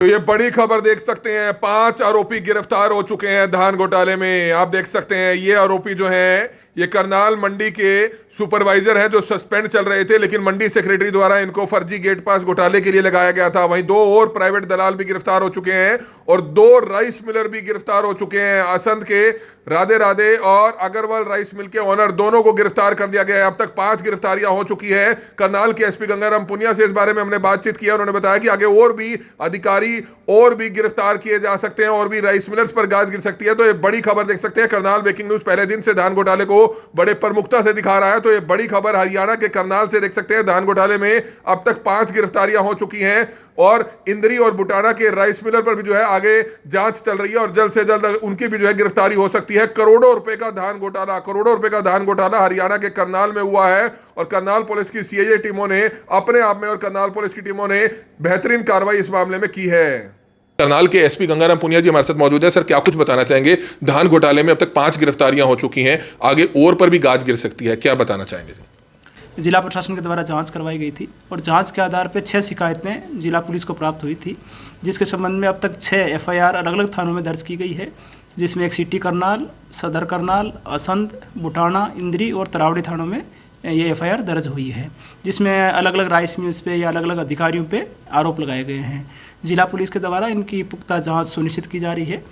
तो ये बड़ी खबर देख सकते हैं, 5 आरोपी गिरफ्तार हो चुके हैं धान घोटाले में। आप देख सकते हैं ये आरोपी जो हैं ये करनाल मंडी के सुपरवाइजर हैं जो सस्पेंड चल रहे थे, लेकिन मंडी सेक्रेटरी द्वारा इनको फर्जी गेट पास घोटाले के लिए लगाया गया था। वहीं 2 और प्राइवेट दलाल भी गिरफ्तार हो चुके हैं और 2 राइस मिलर भी गिरफ्तार हो चुके हैं। असंध के राधे राधे और अग्रवाल राइस मिल के ऑनर दोनों को गिरफ्तार कर दिया गया है। अब तक 5 गिरफ्तारियां हो चुकी है। करनाल के एसपी गंगाराम पुनिया से इस बारे में हमने बातचीत किया। उन्होंने बताया कि आगे और भी अधिकारी और भी गिरफ्तार किए जा सकते हैं और भी राइस मिलर्स पर गाज गिर सकती है। तो ये बड़ी खबर देख सकते हैं। करनाल ब्रेकिंग न्यूज पहले दिन से धान घोटाले को बड़े प्रमुखता से दिखा रहा है। तो ये बड़ी खबर हरियाणा के करनाल से देख सकते हैं। धान घोटाले में अब तक 5 गिरफ्तारियां हो चुकी हैं और इंद्री और बुटाना के राइस मिलर पर भी जो है आगे जांच चल रही है और जल्द से जल्द उनकी भी जो है गिरफ्तारी हो सकती है। करोड़ों रुपए का धान घोटाला हरियाणा के करनाल में हुआ है और करनाल पुलिस की सीआईए टीमों ने अपने आप में और करनाल पुलिस की टीमों ने बेहतरीन कार्रवाई इस मामले में की है। करनाल के एसपी गंगाराम पुनिया जी हमारे साथ मौजूद है। सर, क्या कुछ बताना चाहेंगे? धान घोटाले में अब तक 5 गिरफ्तारियां हो चुकी हैं, आगे और पर भी गाज गिर सकती है, क्या बताना चाहेंगे? जिला प्रशासन के द्वारा जांच करवाई गई थी और जांच के आधार पर 6 शिकायतें जिला पुलिस को प्राप्त हुई थी, जिसके संबंध में अब तक 6 एफआईआर अलग अलग थानों में दर्ज की गई है, जिसमें एक सिटी करनाल, सदर करनाल, असंध, बुटाना, इंद्री और तरावड़ी थानों में ये एफआईआर दर्ज हुई है, जिसमें अलग अलग राइस मिल्स पे या अलग अलग अधिकारियों पे आरोप लगाए गए हैं। जिला पुलिस के द्वारा इनकी पुख्ता जांच सुनिश्चित की जा रही है।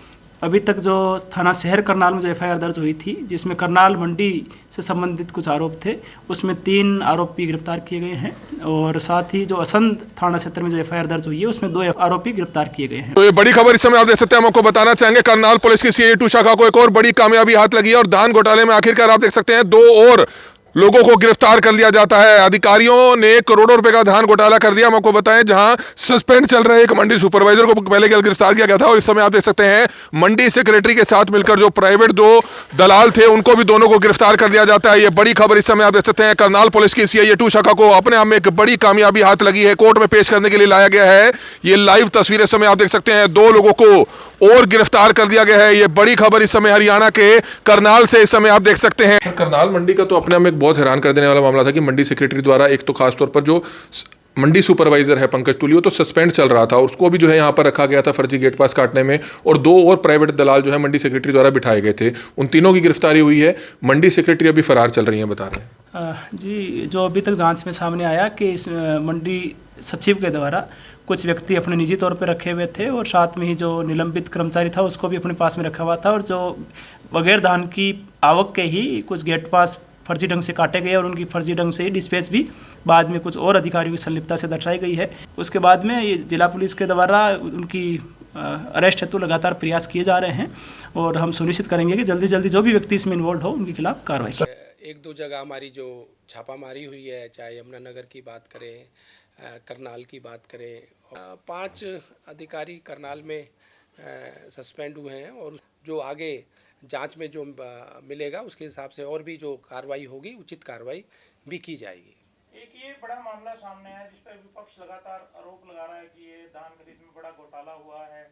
अभी तक जो थाना शहर करनाल में जो एफआईआर दर्ज हुई थी, जिसमें करनाल मंडी से संबंधित कुछ आरोप थे, उसमें 3 आरोपी गिरफ्तार किए गए हैं और साथ ही जो असंध थाना क्षेत्र में जो एफआईआर दर्ज हुई है उसमें 2 आरोपी गिरफ्तार किए गए हैं। तो ये बड़ी खबर इस समय आप देख सकते हैं। हम आपको बताना चाहेंगे करनाल पुलिस की सीआईए 2 शाखा को एक और बड़ी कामयाबी हाथ लगी है और धान घोटाले में आखिरकार आप देख सकते हैं 2 और लोगों को गिरफ्तार कर लिया जाता है। अधिकारियों ने करोड़ों रुपए का धान घोटाला कर दिया। हम आपको बताएं, जहां सस्पेंड चल रहे एक मंडी सुपरवाइजर को पहले गिरफ्तार किया गया था और इस समय आप देख सकते हैं मंडी सेक्रेटरी के साथ मिलकर जो प्राइवेट 2 दलाल थे उनको भी दोनों को गिरफ्तार कर लिया जाता है। ये बड़ी खबर इस समय आप देख सकते हैं। करनाल पुलिस की सीआईए 2 शाखा को अपने आप में एक बड़ी कामयाबी हाथ लगी है। कोर्ट में पेश करने के लिए लाया गया है। ये लाइव तस्वीरें इस समय आप देख सकते हैं। 2 लोगों को और गिरफ्तार कर दिया गया है। ये बड़ी खबर इस समय हरियाणा के करनाल से इस समय आप देख सकते हैं। करनाल मंडी का तो अपने आप में एक बहुत हैरान कर देने वाला मामला था कि मंडी सेक्रेटरी द्वारा एक तो खासतौर पर जो मंडी सुपरवाइजर है पंकज तुलियो तो सस्पेंड चल रहा था और उसको भी जो है यहाँ पर रखा गया था फर्जी गेट पास काटने में, और 2 और प्राइवेट दलाल जो है मंडी सेक्रेटरी द्वारा बिठाए गए थे। उन तीनों की गिरफ्तारी हुई है। मंडी सेक्रेटरी अभी फरार चल रही है, बता रहे हैं जी। जो अभी तक जांच में सामने आया कि इस मंडी सचिव के द्वारा कुछ व्यक्ति अपने निजी तौर पर रखे हुए थे और साथ में ही जो निलंबित कर्मचारी था उसको भी अपने पास में रखा हुआ था और जो बगैर धान की आवक के ही कुछ गेट पास फर्जी ढंग से काटे गए और उनकी फर्जी ढंग से डिस्पैच भी बाद में कुछ और अधिकारियों की संलिप्तता से दर्शाई गई है। उसके बाद में ये जिला पुलिस के द्वारा उनकी अरेस्ट हेतु लगातार प्रयास किए जा रहे हैं और हम सुनिश्चित करेंगे कि जल्दी जल्दी जो भी व्यक्ति इसमें इन्वॉल्व हो उनके खिलाफ कार्रवाई की। 1-2 जगह हमारी जो छापामारी हुई है, चाहे यमुनानगर की बात करें, करनाल की बात करें, 5 अधिकारी करनाल में सस्पेंड हुए हैं और जो आगे जांच में जो मिलेगा उसके हिसाब से और भी जो कार्रवाई होगी उचित कार्रवाई भी की जाएगी। एक ये बड़ा मामला सामने आया जिस पर विपक्ष लगातार आरोप लगा रहा है कि ये धान खरीद में बड़ा घोटाला हुआ है।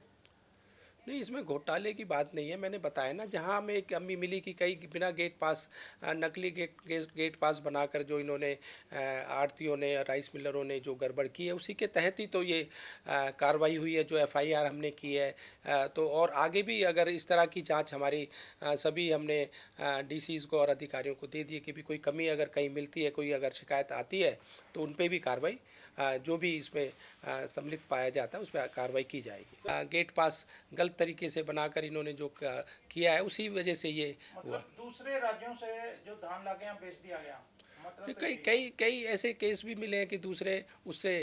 नहीं, इसमें घोटाले की बात नहीं है। मैंने बताया ना, जहां हमें एक अम्मी मिली कि कई बिना गेट पास नकली गेट पास बनाकर जो इन्होंने आढ़तियों ने राइस मिलरों ने जो गड़बड़ की है उसी के तहत ही तो ये कार्रवाई हुई है, जो एफआईआर हमने की है। तो और आगे भी अगर इस तरह की जांच हमारी सभी हमने डीसीज़ को और अधिकारियों को दे दी कि भी कोई कमी अगर कहीं मिलती है, कोई अगर शिकायत आती है तो उन पर भी कार्रवाई जो भी इसमें सम्मिलित पाया जाता है उस पर कार्रवाई की जाएगी। गेट पास गलत तरीके से बनाकर इन्होंने जो किया है उसी वजह से ये हुआ। दूसरे राज्यों से जो धान लाके यहाँ बेच दिया गया, मतलब कई ऐसे केस भी मिले हैं कि दूसरे उससे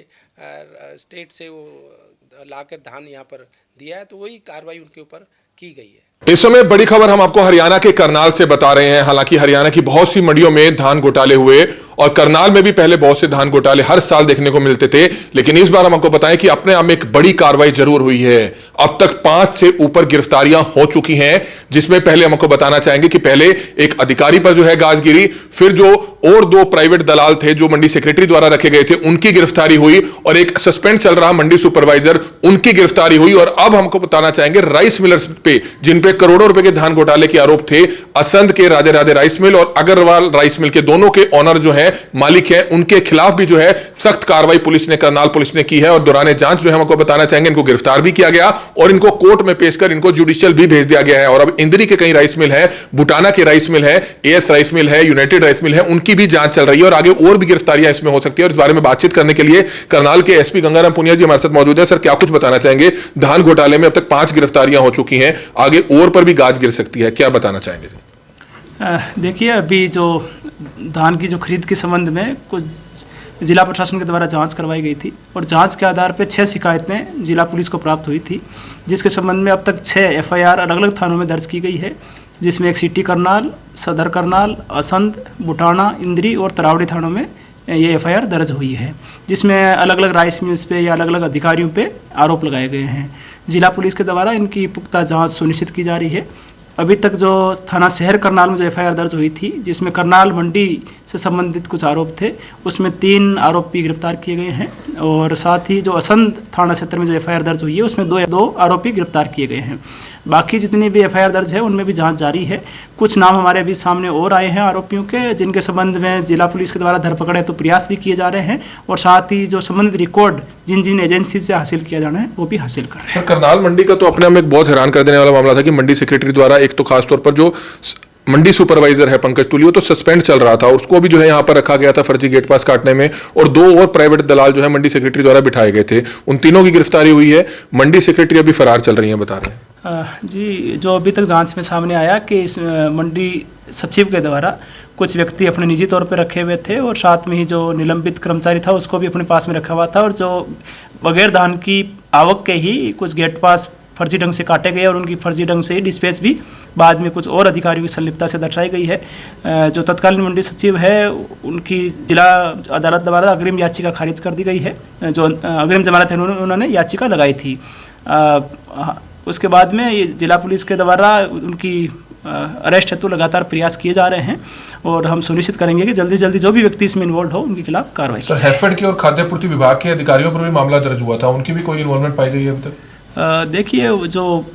स्टेट से वो लाकर धान यहाँ पर दिया है, तो वही कार्रवाई उनके ऊपर की गई है। इस समय बड़ी खबर हम आपको हरियाणा के करनाल से बता रहे हैं। हालांकि हरियाणा की बहुत सी मंडियों में धान घोटाले हुए और करनाल में भी पहले बहुत से धान घोटाले हर साल देखने को मिलते थे, लेकिन इस बार हम आपको बताएं कि अपने आप में एक बड़ी कार्रवाई जरूर हुई है। अब तक 5 से ऊपर गिरफ्तारियां हो चुकी हैं, जिसमें पहले हम आपको बताना चाहेंगे कि पहले एक अधिकारी पर जो है गाज गिरी, फिर जो और 2 प्राइवेट दलाल थे जो मंडी सेक्रेटरी द्वारा रखे गए थे उनकी गिरफ्तारी हुई, और एक सस्पेंड चल रहा मंडी सुपरवाइजर उनकी गिरफ्तारी हुई। और अब हमको बताना चाहेंगे राइस मिलर्स पे, जिन पे करोड़ों रुपए के धान घोटाले के आरोप थे, असंध के राधे राधे राइस मिल और अग्रवाल राइस मिल के दोनों के ऑनर जो है, मालिक हैं, उनके खिलाफ भी जो है सख्त कार्रवाई पुलिस ने, करनाल पुलिस ने की है। और दौरान जांच जो है हमको बताना चाहेंगे इनको गिरफ्तार भी किया गया और इनको कोर्ट में पेश कर इनको जुडिशियल भी भेज दिया गया है। और अब इंद्री के कई राइस मिल है, बुटाना के राइस मिल है, एएस राइस मिल है, यूनाइटेड राइस मिल है, उनकी भी जांच चल रही है और आगे और भी गिरफ्तारियां इसमें हो सकती है। और इस बारे में बातचीत करने के लिए करनाल के एसपी गंगाराम पुनिया जी हमारे साथ मौजूद है। सर, क्या कुछ बताना चाहेंगे? धान घोटाले में अब तक 5 गिरफ्तारियां हो चुकी हैं, आगे और पर भी गाज गिर सकती है, क्या बताना चाहेंगे? देखिए, अभी जो धान की जो खरीद के संबंध में कुछ जिला प्रशासन के द्वारा जांच करवाई गई थी और जांच के आधार पर 6 शिकायतें जिला पुलिस को प्राप्त हुई थी, जिसके संबंध में अब तक 6 एफआईआर अलग अलग थानों में दर्ज की गई है, जिसमें एक सिटी करनाल, सदर करनाल, असंध, बुटाना, इंद्री और तरावड़ी थानों में ये एफआईआर दर्ज हुई है, जिसमें अलग अलग राइस मिल्स पे या अलग अलग अधिकारियों पे आरोप लगाए गए हैं। जिला पुलिस के द्वारा इनकी पुख्ता जांच सुनिश्चित की जा रही है। अभी तक जो थाना शहर करनाल में जो एफआईआर दर्ज हुई थी, जिसमें करनाल मंडी से संबंधित कुछ आरोप थे, उसमें 3 आरोपी गिरफ्तार किए गए हैं और साथ ही जो असंध थाना क्षेत्र में जो एफआईआर दर्ज हुई है उसमें 2 आरोपी गिरफ्तार किए गए हैं। बाकी जितनी भी एफआईआर दर्ज है उनमें भी जांच जारी है। कुछ नाम हमारे अभी सामने और आए हैं आरोपियों के, जिनके संबंध में जिला पुलिस के द्वारा धरपकड़ है तो प्रयास भी किए जा रहे हैं और साथ ही जो संबंधित रिकॉर्ड जिन जिन एजेंसी से हासिल किया जाना है वो भी हासिल कर रहे हैं। सर, करनाल मंडी का तो अपने में एक बहुत हैरान कर देने वाला मामला था कि मंडी सेक्रेटरी द्वारा एक तो खासतौर पर जो मंडी सुपरवाइजर है पंकज तुली, वो तो सस्पेंड चल रहा था और उसको भी जो है यहाँ पर रखा गया था फर्जी गेट पास काटने में, और 2 और प्राइवेट दलाल जो है मंडी सेक्रेटरी द्वारा बिठाए गए थे, उन तीनों की गिरफ्तारी हुई है। मंडी सेक्रेटरी अभी फरार चल रही है, बता रहे हैं। जी, जो अभी तक जांच में सामने आया कि इस मंडी सचिव के द्वारा कुछ व्यक्ति अपने निजी तौर पर रखे हुए थे और साथ में ही जो निलंबित कर्मचारी था उसको भी अपने पास में रखा हुआ था, और जो बगैर धान की आवक के ही कुछ गेट पास फर्जी ढंग से काटे गए और उनकी फर्जी ढंग से डिस्पैच भी बाद में कुछ और अधिकारियों की संलिप्तता से दर्शाई गई है। जो तत्कालीन मंडी सचिव है उनकी जिला अदालत द्वारा अग्रिम याचिका खारिज कर दी गई है, जो अग्रिम जमानत है उन्होंने याचिका लगाई थी। उसके बाद में ये जिला पुलिस के द्वारा उनकी अरेस्ट हेतु लगातार प्रयास किए जा रहे हैं और हम सुनिश्चित करेंगे कि जल्दी से जल्दी जो भी व्यक्ति इसमें इन्वॉल्व हो उनके खिलाफ कार्रवाई की जाए। हैफेड की और खाद्य पूर्ति विभाग के अधिकारियों पर भी मामला दर्ज हुआ था, उनकी भी कोई इन्वॉल्वमेंट पाई गई है अभी तक? देखिए, जो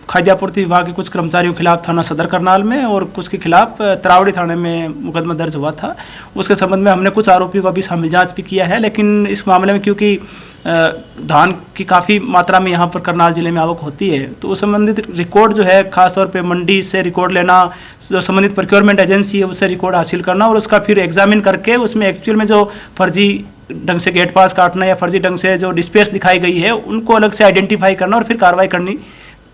खाद्य आपूर्ति विभाग के कुछ कर्मचारियों के खिलाफ थाना सदर करनाल में और कुछ के खिलाफ तरावड़ी थाने में मुकदमा दर्ज हुआ था, उसके संबंध में हमने कुछ आरोपियों को अभी शामिल जांच भी किया है। लेकिन इस मामले में क्योंकि धान की काफ़ी मात्रा में यहाँ पर करनाल जिले में आवक होती है, तो उस संबंधित रिकॉर्ड जो है खासतौर पे मंडी से रिकॉर्ड लेना, जो संबंधित प्रोक्योरमेंट एजेंसी है उससे रिकॉर्ड हासिल करना और उसका फिर एग्जामिन करके उसमें एक्चुअल में जो फर्जी ढंग से गेट पास काटना या फर्जी ढंग से जो डिस्पेच दिखाई गई है उनको अलग से आइडेंटिफाई करना और फिर कार्रवाई करनी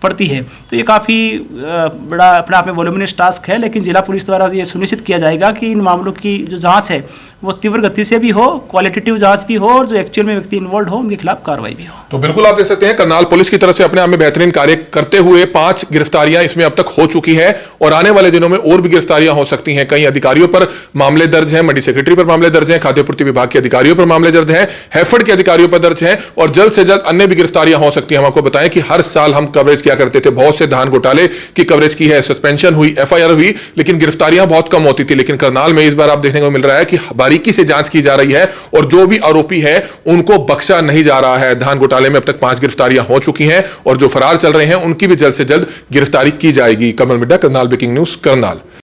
पड़ती है। तो ये काफ़ी बड़ा अपने आप में वॉल्यूमिनस टास्क है, लेकिन जिला पुलिस द्वारा ये सुनिश्चित किया जाएगा कि इन मामलों की जो जांच है वो तीव्र गति से भी हो, क्वालिटेटिव जांच भी हो और जो एक्चुअल में व्यक्ति इन्वॉल्व हो उनके खिलाफ कार्रवाई भी हो। तो बिल्कुल आप देख सकते हैं करनाल पुलिस की तरफ से अपने आप में बेहतरीन कार्य करते हुए 5 गिरफ्तारियां इसमें अब तक हो चुकी है और आने वाले दिनों में और भी गिरफ्तारियां हो सकती हैं। कई अधिकारियों पर मामले दर्ज हैं, मंडी सेक्रेटरी पर मामले दर्ज हैं, खाद्य पूर्ति विभाग के अधिकारियों पर मामले दर्ज हैं, हैफेड के अधिकारियों पर दर्ज हैं और जल्द से जल्द अन्य भी गिरफ्तारियां हो सकती हैं। हम आपको बताएं कि हर साल हम कवरेज किया करते थे, बहुत से धान घोटाले की कवरेज की है, सस्पेंशन हुई, एफआईआर हुई, लेकिन गिरफ्तारियां बहुत कम होती थी। लेकिन करनाल में इस बार आप देखने को मिल रहा है कि बारीकी से जांच की जा रही है और जो भी आरोपी है उनको बख्शा नहीं जा रहा है। धान घोटाले में अब तक 5 गिरफ्तारियां हो चुकी हैं और जो फरार चल रहे हैं उनकी भी जल्द से जल्द गिरफ्तारी की जाएगी। कमल मिड्डा, करनाल ब्रेकिंग न्यूज, करनाल।